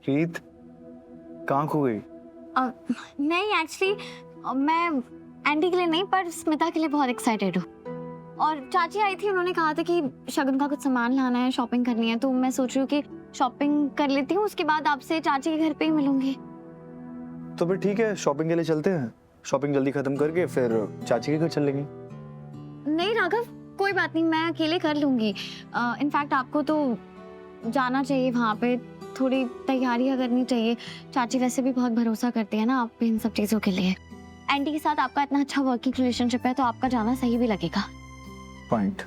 रीत कहाँ खो गई? नहीं एक्चुअली मैं एंटी के लिए नहीं पर स्मिता के लिए बहुत एक्साइटेड हूँ। और चाची आई थी, उन्होंने कहा था कि शगुन का कुछ सामान लाना है, शॉपिंग करनी है, तो मैं सोच रही हूँ कि शॉपिंग कर लेती हूँ, उसके बाद आपसे चाची के घर पे ही मिलूंगी। तो फिर ठीक है, शॉपिंग के लिए चलते हैं। शॉपिंग जल्दी खत्म करके फिर चाची के घर चलेंगे। नहीं राघव, कोई बात नहीं, मैं अकेले कर लूंगी। इनफैक्ट आपको तो जाना चाहिए वहाँ पे, थोड़ी तैयारियां करनी चाहिए। चाची वैसे भी बहुत भरोसा करती है ना आप पे इन सब चीज़ों के लिए। एंटी के साथ आपका इतना अच्छा वर्किंग रिलेशनशिप है, तो आपका जाना सही भी लगेगा। पॉइंट।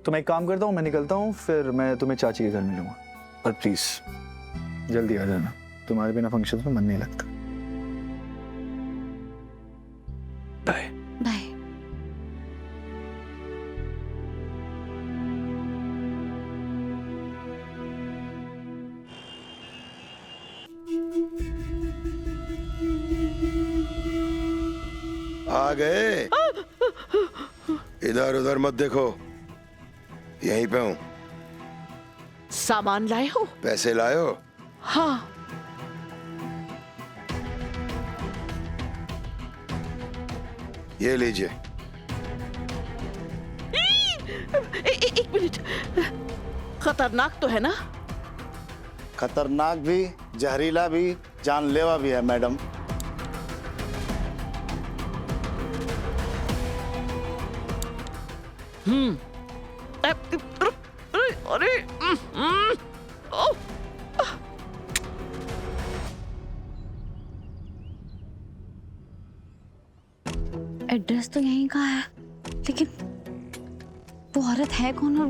तो मैं एक काम करता हूँ, मैं निकलता हूँ, फिर मैं तुम्हें चाची के घर मिलूंगा। और प्लीज जल्दी आ जाना, तुम्हारे बिना फंक्शन में मन नहीं लगता। Bye bye. आ गए? इधर उधर मत देखो, यहीं पे हूँ। सामान लाए हो? पैसे लाए हो? हाँ। ये लीजिए। एक मिनट, खतरनाक तो है ना? खतरनाक भी, जहरीला भी, जानलेवा भी है मैडम। अरे ओ, एड्रेस तो यहीं का है, लेकिन वो औरत है कौन और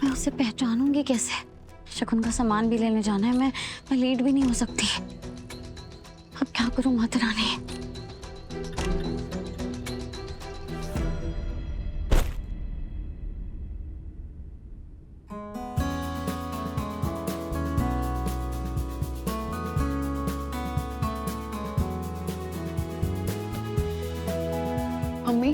मैं उसे पहचानूंगी कैसे? शगुन का सामान भी लेने जाना है, मैं लेट भी नहीं हो सकती। अब क्या करूं माता रानी? मम्मी,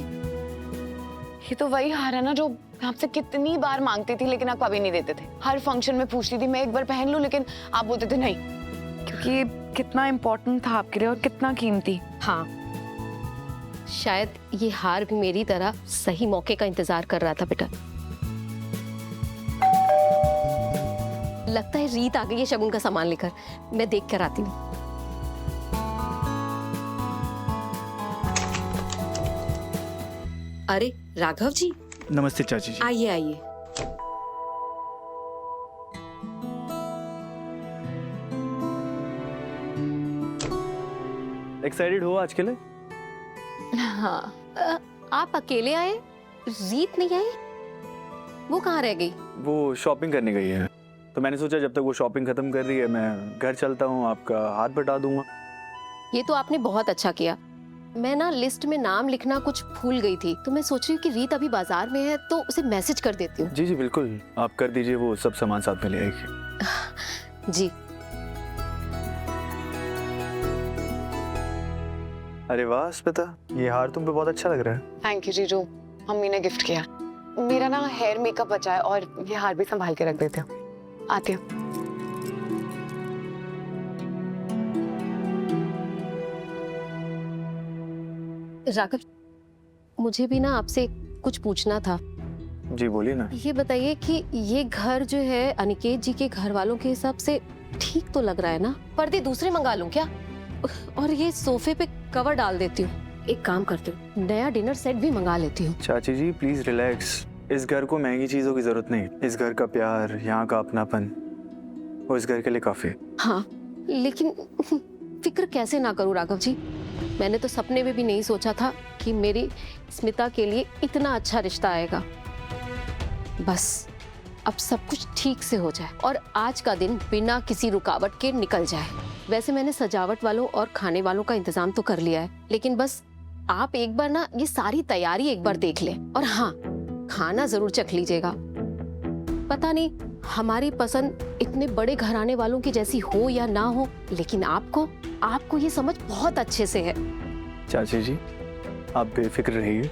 ये तो वही हार है ना जो मैं आपसे कितनी बार मांगती थी, लेकिन आप कभी नहीं देते थे। हर फंक्शन में पूछती थी मैं एक बार पहन लूं, लेकिन आप बोलते थे नहीं, क्योंकि ये कितना इम्पोर्टेंट था आपके लिए और कितना कीमती। हाँ, शायद ये हार भी मेरी तरह सही मौके का इंतजार कर रहा था बेटा। लगता है रीत आ गई है शगुन का सामान लेकर, मैं देख कर आती हूँ। अरे राघव जी, नमस्ते चाची जी। आइए आइए। एक्साइटेड हो आज के लिए? हाँ, आप अकेले आए? रीत नहीं आई? वो कहाँ रह गई? वो शॉपिंग करने गई है, तो मैंने सोचा जब तक वो शॉपिंग खत्म कर रही है मैं घर चलता हूँ, आपका हाथ बटा दूंगा। ये तो आपने बहुत अच्छा किया। मैं ना लिस्ट में नाम लिखना कुछ भूल गई थी, तो मैं सोच रही हूँ कि रीत अभी बाजार में है तो उसे मैसेज कर देती हूँ। जी जी बिल्कुल, आप कर दीजिए, वो सब सामान साथ में ले आएगी। जी। अरे वाह स्मिता, ये हार तुम पे बहुत अच्छा लग रहा है। थैंक यू जीजू, मम्मी ने गिफ्ट किया। मेरा ना हेयर मेकअप बचा है और ये हार भी संभाल के रख देते हो। आती हूँ। राघव, मुझे भी ना आपसे कुछ पूछना था। जी बोलिए ना। ये बताइए कि ये घर जो है अनिकेत जी के घर वालों के हिसाब से ठीक तो लग रहा है ना? पर्दे दूसरे मंगा लूं क्या? और ये सोफे पे कवर डाल देती हूँ। एक काम करती हूँ, नया डिनर सेट भी मंगा लेती हूँ। चाची जी प्लीज रिलैक्स, इस घर को महंगी चीजों की जरूरत नहीं। इस घर का प्यार, यहाँ का अपनापन, वो इस घर के लिए काफी है। हाँ, लेकिन फिक्र कैसे ना करूँ राघव जी? मैंने तो सपने में भी नहीं सोचा था कि मेरी स्मिता के लिए इतना अच्छा रिश्ता आएगा। बस अब सब कुछ ठीक से हो जाए और आज का दिन बिना किसी रुकावट के निकल जाए। वैसे मैंने सजावट वालों और खाने वालों का इंतजाम तो कर लिया है, लेकिन बस आप एक बार ना ये सारी तैयारी एक बार देख लें। और हाँ, खाना जरूर चख लीजिएगा। पता नहीं हमारी पसंद इतने बड़े घराने वालों की जैसी हो या ना हो, लेकिन आपको ये समझ बहुत अच्छे से है। चाची जी आप बेफिक्र रहिए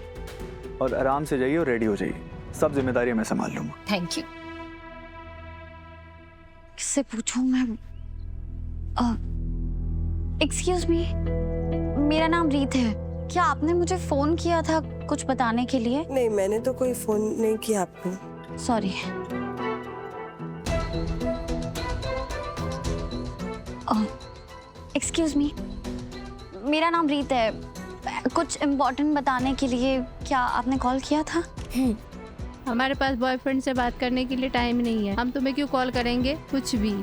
और आराम से जाइए और रेडी हो जाइए, सब जिम्मेदारी मैं संभाल लूंगा। Thank you. किससे पूछूं मैं? एक्सक्यूज मी, मेरा नाम रीत है। क्या आपने मुझे फोन किया था कुछ बताने के लिए? नहीं, मैंने तो कोई फोन नहीं किया आपको। सॉरी। एक्सक्यूज मी, मेरा नाम रीत है। कुछ इम्पोर्टेंट बताने के लिए क्या आपने कॉल किया था? हमारे पास बॉयफ्रेंड से बात करने के लिए टाइम नहीं है, हम तुम्हें क्यों कॉल करेंगे कुछ भी।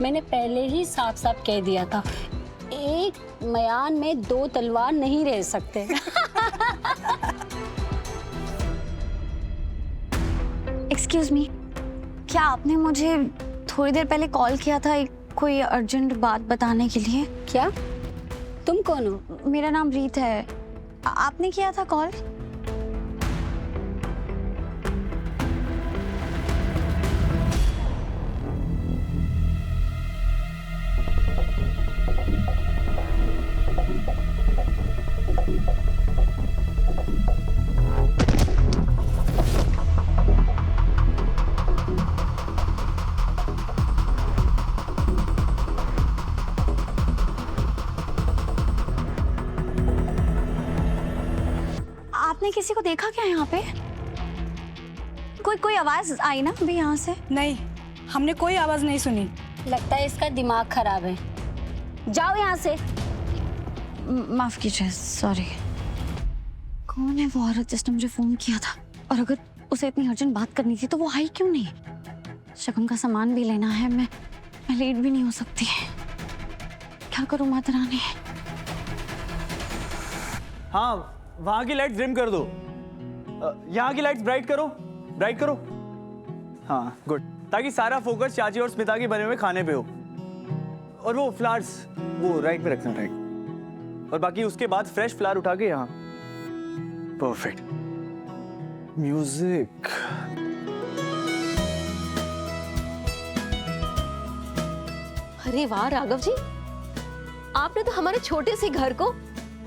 मैंने पहले ही साफ साफ कह दिया था, एक मयान में दो तलवार नहीं रह सकते। एक्सक्यूज मी, क्या आपने मुझे थोड़ी देर पहले कॉल किया था कोई अर्जेंट बात बताने के लिए? क्या? तुम कौन हो? मेरा नाम रीत है। आपने किया था कॉल? आपने किसी को देखा क्या यहाँ पे? कोई आवाज आई ना अभी यहाँ से? नहीं, हमने कोई आवाज नहीं सुनी। लगता है इसका दिमाग खराब है। जाओ यहाँ से। माफ कीजिए, सॉरी। कौन है वो औरत जिसने मुझे फोन किया था? और अगर उसे इतनी अर्जेंट बात करनी थी तो वो आई क्यों नहीं? शगुन का सामान भी लेना है, मैं लेट भी नहीं हो सकती। क्या करूँ माता रानी? हाँ, वहाँ की लाइट्स डिम कर दो। यहाँ की लाइट्स ब्राइट करो। हाँ, गुड। ताकि सारा फोकस चाची और स्मिता के बने हुए खाने पे हो। और वो फ्लावर्स वो राइट पे रखना, राइट। और बाकी उसके बाद फ्रेश फ्लावर उठा के यहाँ। परफेक्ट। म्यूजिक। अरे वाह राघव जी, आपने तो हमारे छोटे से घर को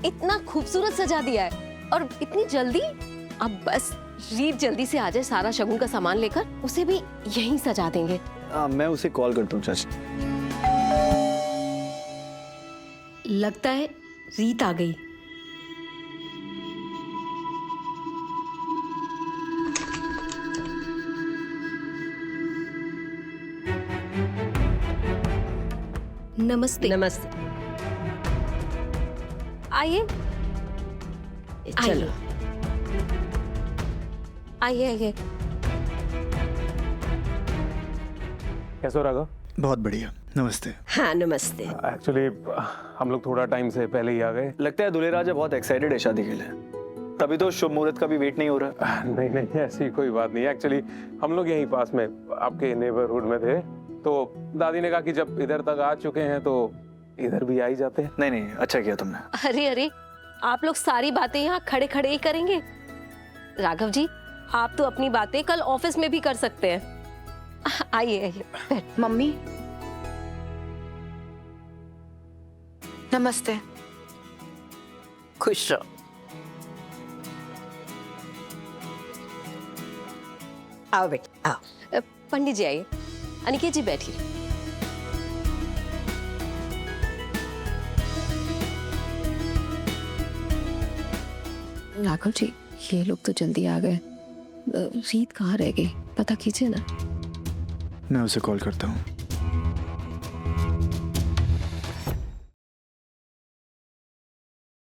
इतना खूबसूरत सजा दिया है। और इतनी जल्दी? अब बस रीत जल्दी से आ जाए सारा शगुन का सामान लेकर, उसे भी यहीं सजा देंगे। मैं उसे कॉल करता हूँ चाची। लगता है रीत आ गई। नमस्ते। नमस्ते। आइए चलो। आइए। कैसे हो राघव? बहुत बढ़िया, नमस्ते। हाँ नमस्ते। एक्चुअली हम लोग थोड़ा टाइम से पहले ही आ गए। लगता है दूल्हे राजा बहुत एक्साइटेड है शादी के लिए, तभी तो शुभ मुहूर्त का भी वेट नहीं हो रहा। नहीं, ऐसी कोई बात नहीं। एक्चुअली हम लोग यहीं पास में आपके नेबरहुड में थे, तो दादी ने कहा कि जब इधर तक आ चुके हैं तो इधर भी आ ही जाते हैं। नहीं, अच्छा किया तुमने। अरे आप लोग सारी बातें यहाँ खड़े खड़े ही करेंगे? राघव जी, आप तो अपनी बातें कल ऑफिस में भी कर सकते हैं। आइए। मम्मी नमस्ते। खुश रहो। आओ बेटा आओ। पंडित जी आइए। अनिकेत जी बैठिए। राघव जी, ये लोग तो जल्दी आ गए। रीत कहाँ रह गई, पता कीजिए ना। मैं उसे कॉल करता हूँ।